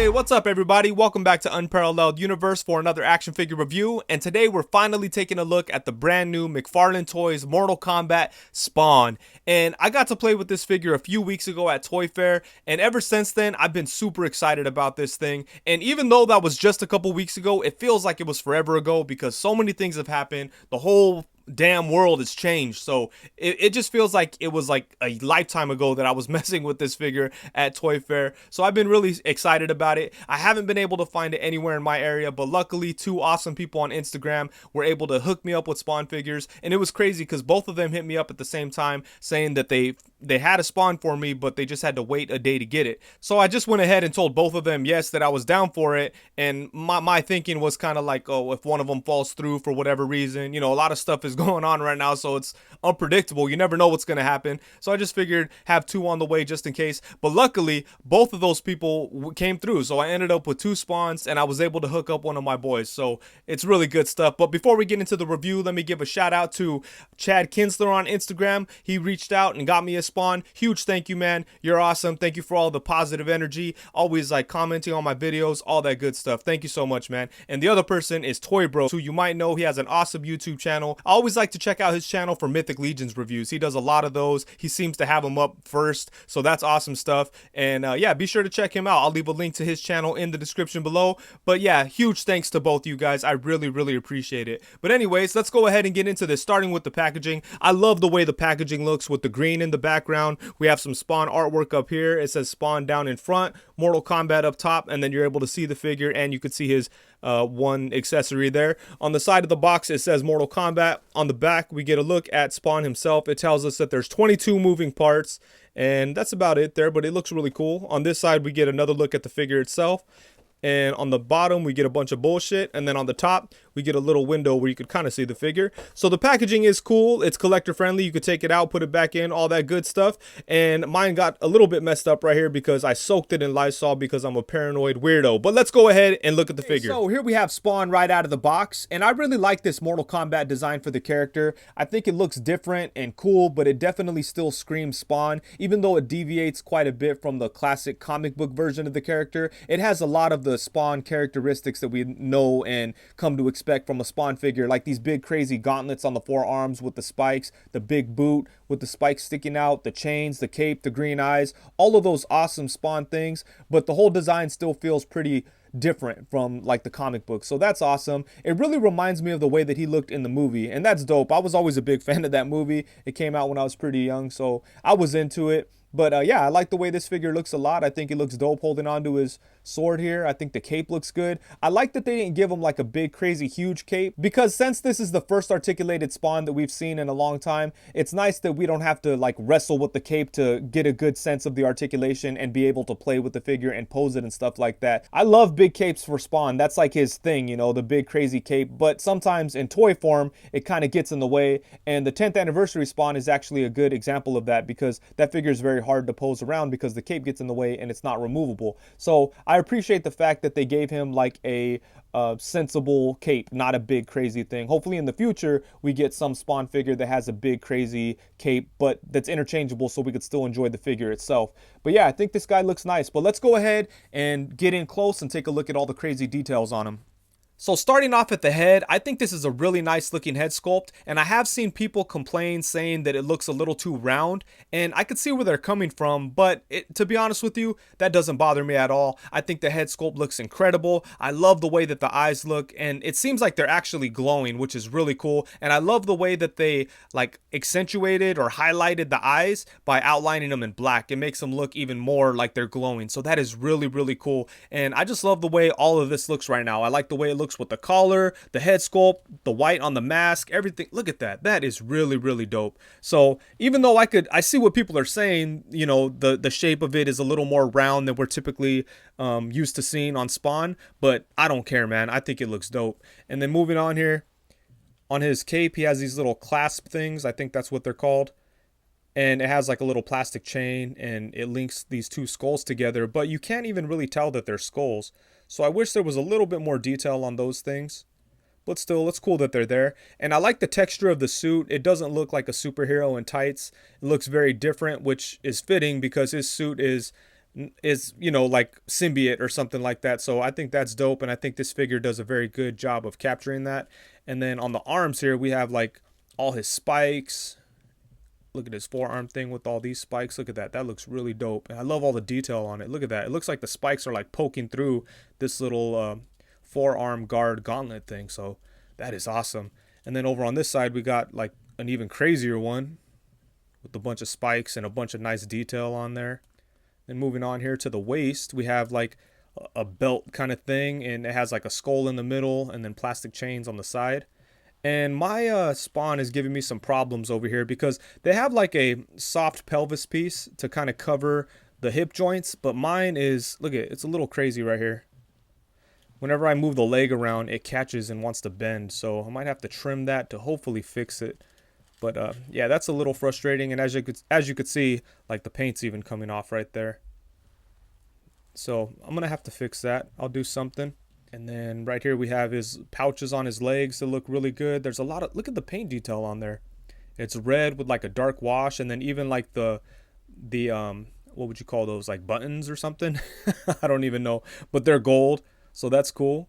Hey, what's up everybody? Welcome back to Unparalleled Universe for another action figure review, and today we're finally taking a look at the brand new McFarlaneToys Mortal Kombat Spawn. And I got to play with this figure a few weeks ago at Toy Fair, and ever since then I've been super excited about this thing. And even though that was just a couple weeks ago, it feels like it was forever ago because so many things have happened. The whole damn world has changed, so it just feels like it was like a lifetime ago that I was messing with this figure at Toy Fair. So I've been really excited about it. I haven't been able to find it anywhere in my area, but luckily two awesome people on Instagram were able to hook me up with Spawn figures, and it was crazy because both of them hit me up at the same time saying that they had a Spawn for me, but they just had to wait a day to get it. So I just went ahead and told both of them yes, that I was down for it, and my thinking was kind of like, oh, if one of them falls through for whatever reason, you know, a lot of stuff is going on right now, so it's unpredictable. You never know what's going to happen. So I just figured have two on the way just in case. But luckily, both of those people came through. So I ended up with two Spawns, and I was able to hook up one of my boys. So it's really good stuff. But before we get into the review, let me give a shout out to Chad Kinsler on Instagram. He reached out and got me a Spawn. Huge thank you, man. You're awesome. Thank you for all the positive energy. Always like commenting on my videos, all that good stuff. Thank you so much, man. And the other person is Toy Bro, who you might know. He has an awesome YouTube channel. I always like to check out his channel for Mythic Legions reviews. He does a lot of those. He seems to have them up first, so that's awesome stuff. And yeah, be sure to check him out. I'll leave a link to his channel in the description below. But yeah, huge thanks to both you guys. I really appreciate it. But anyways, let's go ahead and get into this, starting with the packaging. I love the way the packaging looks with the green in the background. We have some Spawn artwork up here. It says Spawn down in front, Mortal Kombat up top, and then you're able to see the figure, and you can see his one accessory there. On the side of the box it says Mortal Kombat. On the back we get a look at Spawn himself. It tells us that there's 22 moving parts, and that's about it there, but it looks really cool. On this side we get another look at the figure itself, and on the bottom we get a bunch of bullshit, and then on the top we get a little window where you could kind of see the figure. So the packaging is cool. It's collector friendly. You could take it out, put it back in, all that good stuff. And mine got a little bit messed up right here because I soaked it in Lysol because I'm a paranoid weirdo. But let's go ahead and look at the figure. So here we have Spawn right out of the box, and I really like this Mortal Kombat design for the character. I think it looks different and cool, but it definitely still screams Spawn, even though it deviates quite a bit from the classic comic book version of the character. It has a lot of the Spawn characteristics that we know and come to expect from a Spawn figure, like these big crazy gauntlets on the forearms with the spikes, the big boot with the spikes sticking out, the chains, the cape, the green eyes, all of those awesome Spawn things. But the whole design still feels pretty different from like the comic book, so that's awesome. It really reminds me of the way that he looked in the movie, and that's dope. I was always a big fan of that movie. It came out when I was pretty young, so I was into it. But yeah, I like the way this figure looks a lot. I think it looks dope holding on to his sword here. I think the cape looks good. I like that they didn't give him like a big crazy huge cape, because since this is the first articulated Spawn that we've seen in a long time, it's nice that we don't have to like wrestle with the cape to get a good sense of the articulation and be able to play with the figure and pose it and stuff like that. I love big capes for Spawn. That's like his thing, you know, the big crazy cape. But sometimes in toy form it kind of gets in the way, and the 10th anniversary Spawn is actually a good example of that, because that figure is very hard to pose around because the cape gets in the way and it's not removable. So I appreciate the fact that they gave him like a sensible cape, not a big crazy thing. Hopefully in the future we get some Spawn figure that has a big crazy cape but that's interchangeable, so we could still enjoy the figure itself. But yeah, I think this guy looks nice. But let's go ahead and get in close and take a look at all the crazy details on him. So starting off at the head, I think this is a really nice looking head sculpt, and I have seen people complain saying that it looks a little too round, and I could see where they're coming from, but to be honest with you, that doesn't bother me at all. I think the head sculpt looks incredible. I love the way that the eyes look, and it seems like they're actually glowing, which is really cool. And I love the way that they like accentuated or highlighted the eyes by outlining them in black. It makes them look even more like they're glowing, so that is really cool. And I just love the way all of this looks right now. I like the way it looks with the collar, the head sculpt, the white on the mask, everything. Look at that. That is really dope. So even though I see what people are saying, you know, the shape of it is a little more round than we're typically used to seeing on Spawn, but I don't care, man. I think it looks dope. And then moving on here, on his cape, he has these little clasp things. I think that's what they're called. And it has like a little plastic chain, and it links these two skulls together, but you can't even really tell that they're skulls. So I wish there was a little bit more detail on those things. But still, it's cool that they're there. And I like the texture of the suit. It doesn't look like a superhero in tights. It looks very different, which is fitting because his suit is is, you know, like symbiote or something like that. So I think that's dope, and I think this figure does a very good job of capturing that. And then on the arms here, we have like all his spikes. Look at his forearm thing with all these spikes. Look at that. That looks really dope. And I love all the detail on it. Look at that. It looks like the spikes are like poking through this little forearm guard gauntlet thing. So that is awesome. And then over on this side, we got like an even crazier one with a bunch of spikes and a bunch of nice detail on there. And moving on here to the waist, we have like a belt kind of thing, and it has like a skull in the middle and then plastic chains on the side. And my Spawn is giving me some problems over here because they have like a soft pelvis piece to kind of cover the hip joints, but mine is, look at it, it's a little crazy right here. Whenever I move the leg around, it catches and wants to bend, so I might have to trim that to hopefully fix it. But yeah, that's a little frustrating, and as you could see, like the paint's even coming off right there. So I'm gonna have to fix that. I'll do something. And then right here we have his pouches on his legs that look really good. There's a lot of, look at the paint detail on there. It's red with like a dark wash, and then even like the what would you call those, like buttons or something? I don't even know, but they're gold, so that's cool.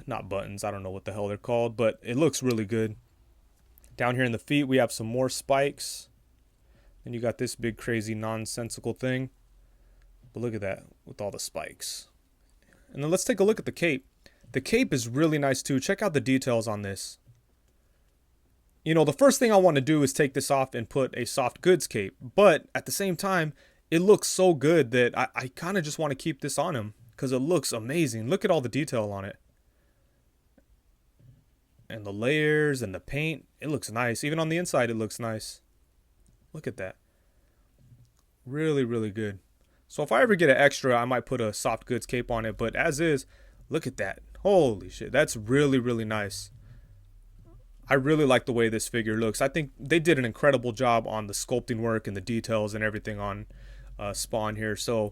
Not buttons, I don't know what the hell they're called, but it looks really good. Down here in the feet we have some more spikes. And you got this big crazy nonsensical thing. But look at that with all the spikes. And then let's take a look at the cape. The cape is really nice too. Check out the details on this. You know, the first thing I want to do is take this off and put a soft goods cape. But at the same time, it looks so good that I kind of just want to keep this on him because it looks amazing. Look at all the detail on it. And the layers and the paint, it looks nice. Even on the inside, it looks nice. Look at that. Really, really good. So if I ever get an extra, I might put a soft goods cape on it. But as is, look at that. Holy shit. That's really, really nice. I really like the way this figure looks. I think they did an incredible job on the sculpting work and the details and everything on Spawn here. So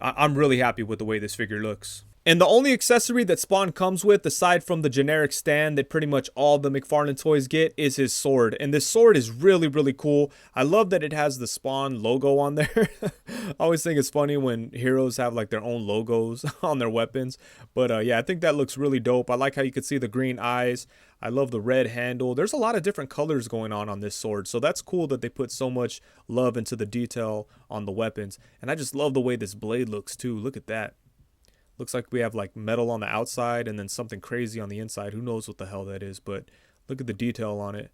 I'm really happy with the way this figure looks. And the only accessory that Spawn comes with, aside from the generic stand that pretty much all the McFarlane toys get, is his sword. And this sword is really, really cool. I love that it has the Spawn logo on there. I always think it's funny when heroes have like their own logos on their weapons. But yeah, I think that looks really dope. I like how you can see the green eyes. I love the red handle. There's a lot of different colors going on this sword. So that's cool that they put so much love into the detail on the weapons. And I just love the way this blade looks too. Look at that. Looks like we have like metal on the outside and then something crazy on the inside. Who knows what the hell that is, but look at the detail on it.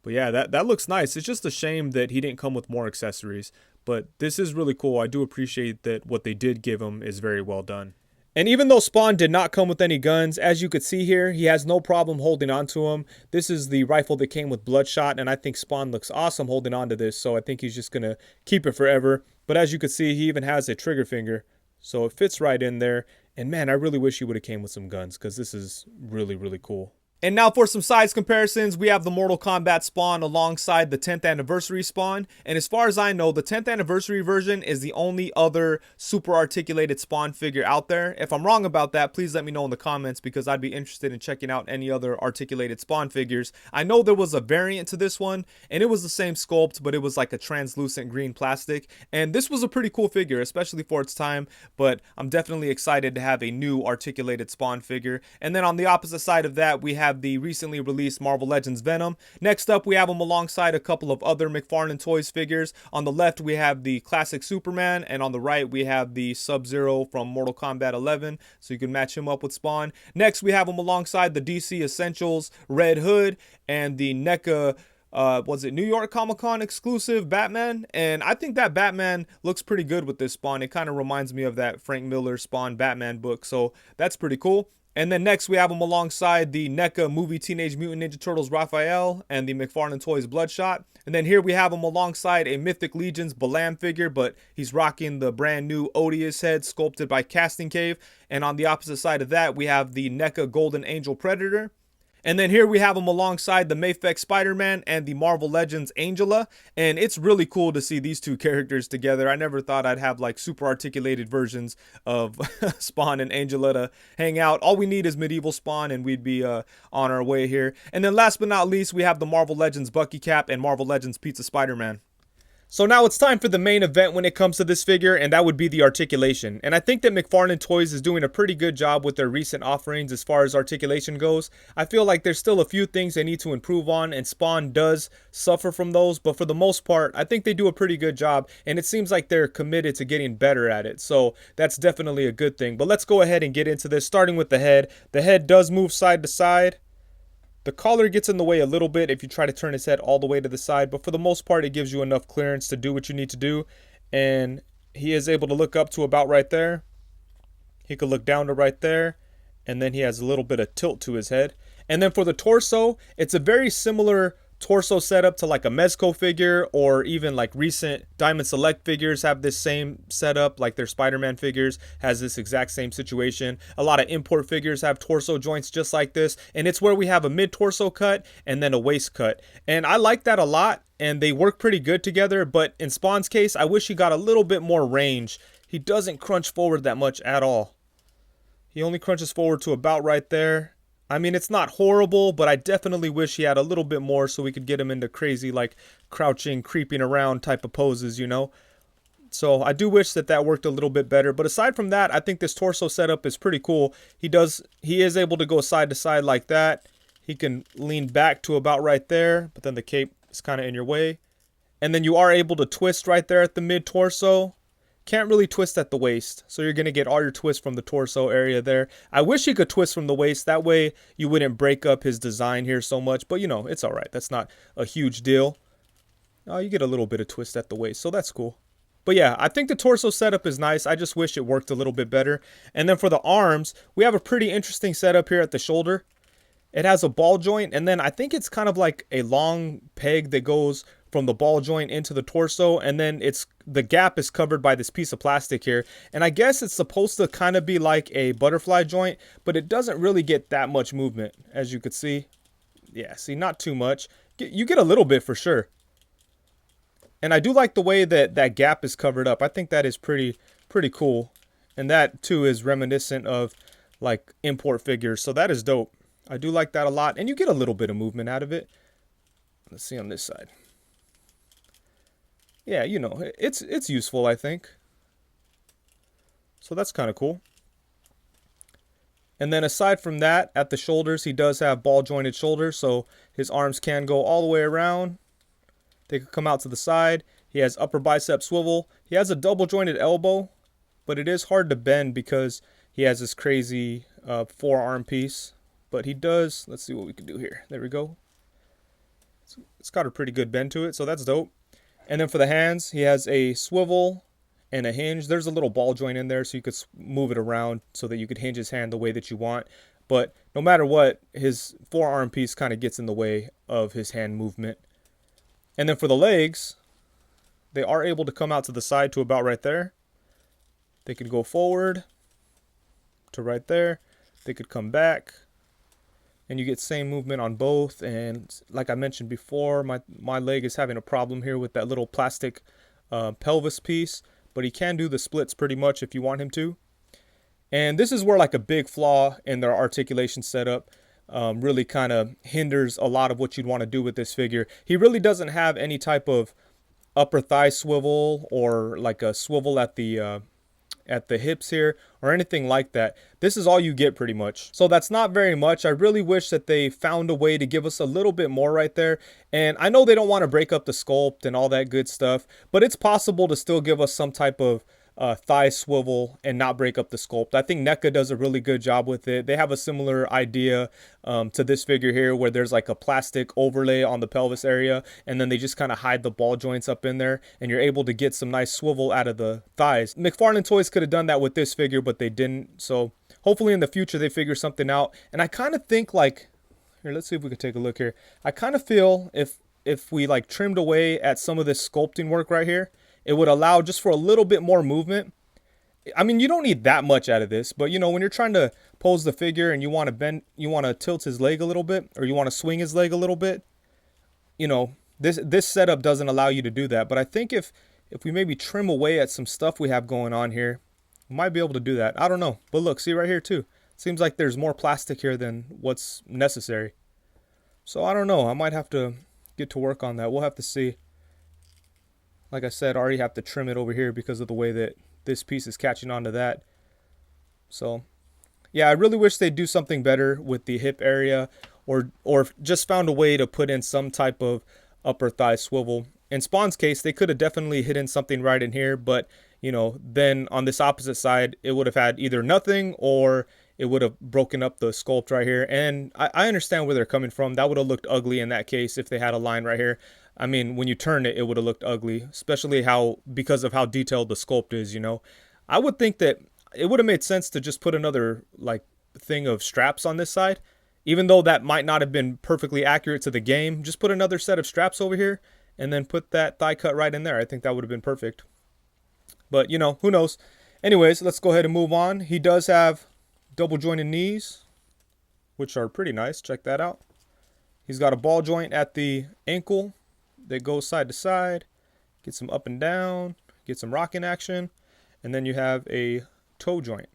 But yeah, that looks nice. It's just a shame that he didn't come with more accessories, but this is really cool. I do appreciate that what they did give him is very well done. And even though Spawn did not come with any guns, as you could see here, he has no problem holding on to them. This is the rifle that came with Bloodshot, and I think Spawn looks awesome holding on to this, so I think he's just going to keep it forever. But as you could see, he even has a trigger finger. So it fits right in there. And man, I really wish he would have came with some guns because this is really, really cool. And now for some size comparisons, we have the Mortal Kombat Spawn alongside the 10th anniversary Spawn. And as far as I know, the 10th anniversary version is the only other super articulated Spawn figure out there. If I'm wrong about that, please let me know in the comments because I'd be interested in checking out any other articulated Spawn figures. I know there was a variant to this one, and it was the same sculpt, but it was like a translucent green plastic. And this was a pretty cool figure, especially for its time, but I'm definitely excited to have a new articulated Spawn figure. And then on the opposite side of that, we have the recently released Marvel Legends Venom. Next up, we have him alongside a couple of other McFarlane Toys figures. On the left, we have the classic Superman, and on the right, we have the Sub-Zero from Mortal Kombat 11, so you can match him up with Spawn. Next, we have him alongside the DC Essentials Red Hood and the NECA was it New York Comic Con exclusive Batman, and I think that Batman looks pretty good with this Spawn. It kind of reminds me of that Frank Miller Spawn Batman book, so that's pretty cool. And then next we have him alongside the NECA movie Teenage Mutant Ninja Turtles Raphael and the McFarlane Toys Bloodshot. And then here we have him alongside a Mythic Legions Balam figure, but he's rocking the brand new Odious head sculpted by Casting Cave. And on the opposite side of that, we have the NECA Golden Angel Predator. And then here we have him alongside the Mafex Spider-Man and the Marvel Legends Angela. And it's really cool to see these two characters together. I never thought I'd have like super articulated versions of Spawn and Angela to hang out. All we need is medieval Spawn and we'd be on our way here. And then last but not least, we have the Marvel Legends Bucky Cap and Marvel Legends Pizza Spider-Man. So now it's time for the main event when it comes to this figure, and that would be the articulation. And I think that McFarlane Toys is doing a pretty good job with their recent offerings as far as articulation goes. I feel like there's still a few things they need to improve on, and Spawn does suffer from those, but for the most part, I think they do a pretty good job, and it seems like they're committed to getting better at it. So that's definitely a good thing. But let's go ahead and get into this, starting with the head. The head does move side to side. The collar gets in the way a little bit if you try to turn his head all the way to the side, but for the most part, it gives you enough clearance to do what you need to do. And he is able to look up to about right there. He could look down to right there. And then he has a little bit of tilt to his head. And then for the torso, it's a very similar torso setup to like a Mezco figure, or even like recent Diamond Select figures have this same setup, like their Spider-Man figures has this exact same situation. A lot of import figures have torso joints just like this, and it's where we have a mid-torso cut and then a waist cut. And I like that a lot, and they work pretty good together, but in Spawn's case, I wish he got a little bit more range. He doesn't crunch forward that much at all. He only crunches forward to about right there. I mean, it's not horrible, but I definitely wish he had a little bit more so we could get him into crazy, like, crouching, creeping around type of poses, you know? So I do wish that that worked a little bit better. But aside from that, I think this torso setup is pretty cool. He is able to go side to side like that. He can lean back to about right there, but then the cape is kind of in your way. And then you are able to twist right there at the mid-torso. Can't really twist at the waist, so you're going to get all your twists from the torso area there. I wish you could twist from the waist. That way you wouldn't break up his design here so much. But, you know, it's all right. That's not a huge deal. You get a little bit of twist at the waist, so that's cool. But, yeah, I think the torso setup is nice. I just wish it worked a little bit better. And then for the arms, we have a pretty interesting setup here at the shoulder. It has a ball joint, and then I think it's kind of like a long peg that goes from the ball joint into the torso, and then the gap is covered by this piece of plastic here. And I guess it's supposed to kind of be like a butterfly joint, but it doesn't really get that much movement, as you could see. Yeah, see, not too much. You get a little bit for sure. And I do like the way that that gap is covered up. I think that is pretty cool. And that too is reminiscent of like import figures, so that is dope. I do like that a lot, and you get a little bit of movement out of it. Let's see on this side. Yeah, you know, it's useful, I think. So that's kind of cool. And then aside from that, at the shoulders, he does have ball jointed shoulders, so his arms can go all the way around. They could come out to the side. He has upper bicep swivel. He has a double jointed elbow, but it is hard to bend because he has this crazy forearm piece. But he does, let's see what we can do here. There we go. It's got a pretty good bend to it, so that's dope. And then for the hands, he has a swivel and a hinge. There's a little ball joint in there, so you could move it around so that you could hinge his hand the way that you want. But no matter what, his forearm piece kind of gets in the way of his hand movement. And then for the legs, they are able to come out to the side to about right there. They could go forward to right there. They could come back. And you get same movement on both. And like I mentioned before, my leg is having a problem here with that little plastic pelvis piece. But he can do the splits pretty much if you want him to. And this is where like a big flaw in their articulation setup really kind of hinders a lot of what you'd want to do with this figure. He really doesn't have any type of upper thigh swivel or like a swivel at the hips here or anything like that. This is all you get pretty much. So that's not very much. I really wish that they found a way to give us a little bit more right there. And I know they don't want to break up the sculpt and all that good stuff, but it's possible to still give us some type of thigh swivel and not break up the sculpt. I think NECA does a really good job with it. They have a similar idea to this figure here where there's like a plastic overlay on the pelvis area and then they just kind of hide the ball joints up in there and you're able to get some nice swivel out of the thighs. McFarlane Toys could have done that with this figure, but they didn't. So hopefully in the future they figure something out. And I kind of think like, here, let's see if we can take a look here. I kind of feel if we like trimmed away at some of this sculpting work right here, it would allow just for a little bit more movement. I mean, you don't need that much out of this, but you know, when you're trying to pose the figure and you want to bend, you want to tilt his leg a little bit, or you want to swing his leg a little bit, you know, this setup doesn't allow you to do that. But I think if we maybe trim away at some stuff we have going on here, we might be able to do that. I don't know. But look, see right here too. Seems like there's more plastic here than what's necessary. So I don't know. I might have to get to work on that. We'll have to see. Like I said, I already have to trim it over here because of the way that this piece is catching onto that. So yeah, I really wish they'd do something better with the hip area, or just found a way to put in some type of upper thigh swivel. In Spawn's case, they could have definitely hit in something right in here, but then on this opposite side, it would have had either nothing or it would have broken up the sculpt right here. And I understand where they're coming from. That would have looked ugly in that case if they had a line right here. I mean, when you turn it, it would have looked ugly, especially because of how detailed the sculpt is. I would think that it would have made sense to just put another like thing of straps on this side, even though that might not have been perfectly accurate to the game. Just put another set of straps over here and then put that thigh cut right in there. I think that would have been perfect. But who knows? Anyways, let's go ahead and move on. He does have double jointed knees, which are pretty nice. Check that out. He's got a ball joint at the ankle that goes side to side. Get some up and down, get some rocking action, and then you have a toe joint.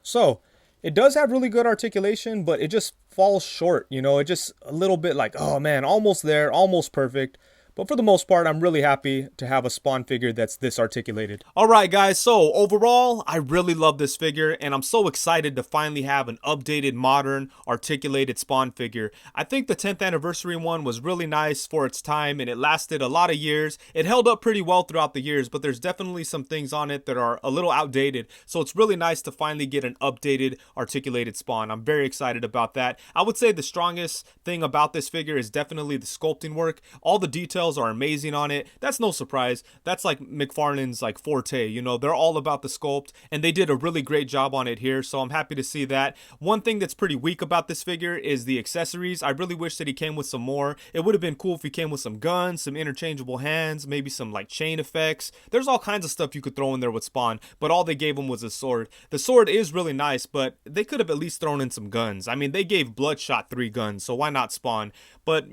So it does have really good articulation, but it just falls short. It just a little bit like, oh man, almost there, almost perfect. But for the most part, I'm really happy to have a Spawn figure that's this articulated. Alright guys, so overall, I really love this figure, and I'm so excited to finally have an updated, modern, articulated Spawn figure. I think the 10th anniversary one was really nice for its time, and it lasted a lot of years. It held up pretty well throughout the years, but there's definitely some things on it that are a little outdated, so it's really nice to finally get an updated, articulated Spawn. I'm very excited about that. I would say the strongest thing about this figure is definitely the sculpting work. All the details are amazing on it. That's no surprise. That's like McFarlane's like forte. They're all about the sculpt, and they did a really great job on it here, so I'm happy to see that. One thing that's pretty weak about this figure is the accessories. I really wish that he came with some more. It would have been cool if he came with some guns, some interchangeable hands, maybe some like chain effects. There's all kinds of stuff you could throw in there with Spawn, but all they gave him was a sword. The sword is really nice, but they could have at least thrown in some guns. I mean, they gave Bloodshot 3 guns, so why not Spawn? But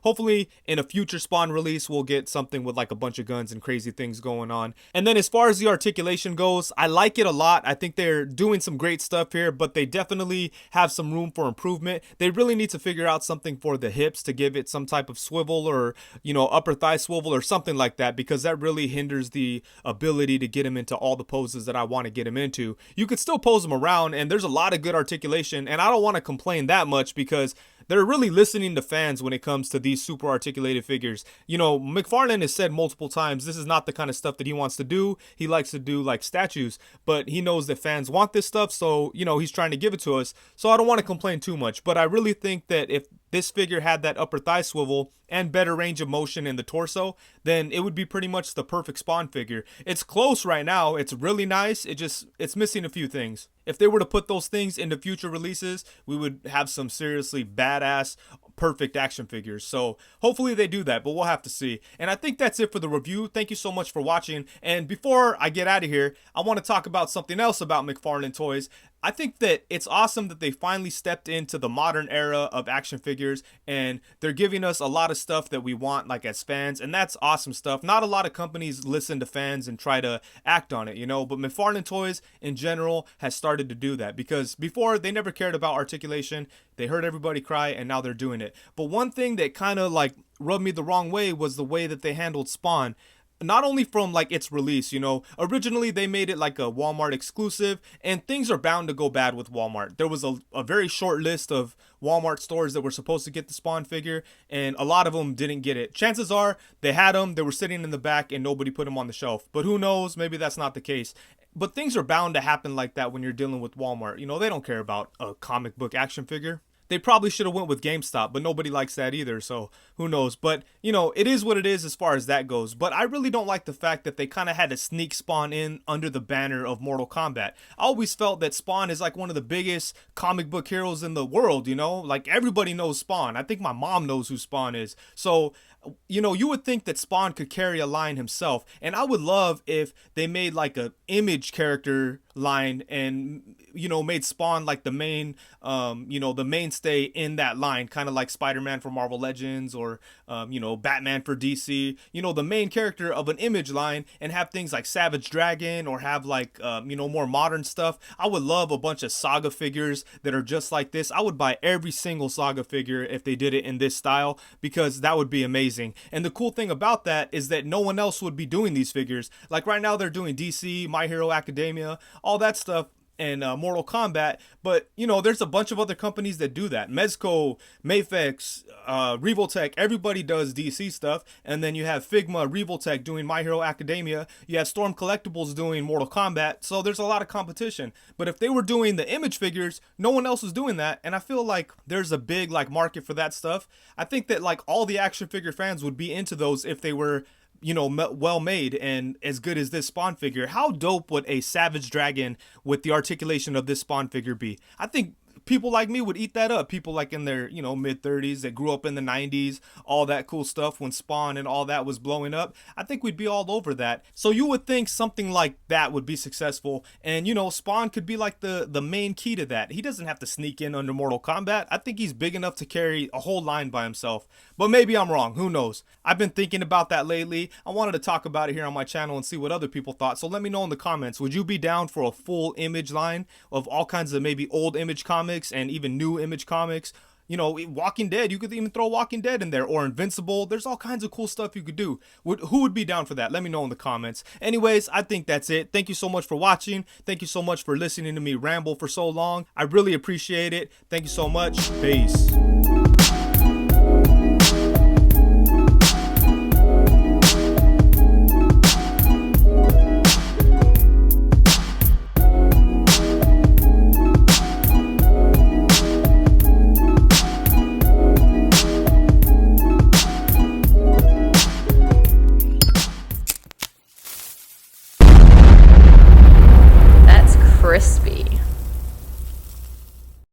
hopefully in a future Spawn release we'll get something with like a bunch of guns and crazy things going on. And then as far as the articulation goes, I like it a lot. I think they're doing some great stuff here, but they definitely have some room for improvement. They really need to figure out something for the hips to give it some type of swivel, or upper thigh swivel or something like that, because that really hinders the ability to get him into all the poses that I want to get him into. You could still pose him around, and there's a lot of good articulation, and I don't want to complain that much because they're really listening to fans when it comes to these super articulated figures. McFarlane has said multiple times this is not the kind of stuff that he wants to do. He likes to do like statues, but he knows that fans want this stuff, so he's trying to give it to us. So I don't want to complain too much, but I really think that if this figure had that upper thigh swivel and better range of motion in the torso, then it would be pretty much the perfect Spawn figure. It's close right now. It's really nice. It's missing a few things. If they were to put those things into future releases, we would have some seriously badass, perfect action figures. So hopefully they do that, but we'll have to see. And I think that's it for the review. Thank you so much for watching. And before I get out of here, I want to talk about something else about McFarlane Toys. I think that it's awesome that they finally stepped into the modern era of action figures, and they're giving us a lot of stuff that we want, like as fans, and that's awesome stuff. Not a lot of companies listen to fans and try to act on it, but McFarlane Toys in general has started to do that, because before they never cared about articulation. They heard everybody cry, and now they're doing it. But one thing that kind of like rubbed me the wrong way was the way that they handled Spawn. Not only from like its release, originally they made it like a Walmart exclusive, and things are bound to go bad with Walmart. There was a very short list of Walmart stores that were supposed to get the Spawn figure, and a lot of them didn't get it. Chances are they had them, they were sitting in the back, and nobody put them on the shelf. But who knows, maybe that's not the case. But things are bound to happen like that when you're dealing with Walmart. They don't care about a comic book action figure. They probably should have went with GameStop, but nobody likes that either, so who knows. But, it is what it is as far as that goes. But I really don't like the fact that they kind of had to sneak Spawn in under the banner of Mortal Kombat. I always felt that Spawn is like one of the biggest comic book heroes in the world, Like everybody knows Spawn. I think my mom knows who Spawn is. So, you would think that Spawn could carry a line himself, and I would love if they made like a image character line and, you know, made Spawn like the main, you know, the mainstay in that line, kind of like Spider-Man for Marvel Legends, or you know, Batman for DC, you know, the main character of an Image line, and have things like Savage Dragon, or have like you know, more modern stuff. I would love a bunch of Saga figures that are just like this. I would buy every single Saga figure if they did it in this style, because that would be amazing. And the cool thing about that is that no one else would be doing these figures. Like right now they're doing DC, My Hero Academia, all that stuff, and Mortal Kombat, but you know, there's a bunch of other companies that do that. Mezco, Mafex, Revoltech, everybody does DC stuff, and then you have Figma, Revoltech doing My Hero Academia, you have Storm Collectibles doing Mortal Kombat, so there's a lot of competition. But if they were doing the Image figures, no one else is doing that, and I feel like there's a big like market for that stuff. I think that like all the action figure fans would be into those if they were, you know, well made and as good as this Spawn figure. How dope would a Savage Dragon with the articulation of this Spawn figure be? I think people like me would eat that up. People like in their, you know, mid-30s that grew up in the 90s, all that cool stuff when Spawn and all that was blowing up. I think we'd be all over that. So you would think something like that would be successful, and you know, Spawn could be like the main key to that. He doesn't have to sneak in under Mortal Kombat. I think he's big enough to carry a whole line by himself. But maybe I'm wrong, who knows? I've been thinking about that lately. I wanted to talk about it here on my channel and see what other people thought. So let me know in the comments, would you be down for a full Image line of all kinds of maybe old Image comics and even new Image comics? You know, Walking Dead, you could even throw Walking Dead in there, or Invincible. There's all kinds of cool stuff you could do. Who would be down for that? Let me know in the comments. Anyways, I think that's it. Thank you so much for watching. Thank you so much for listening to me ramble for so long. I really appreciate it. Thank you so much. Peace.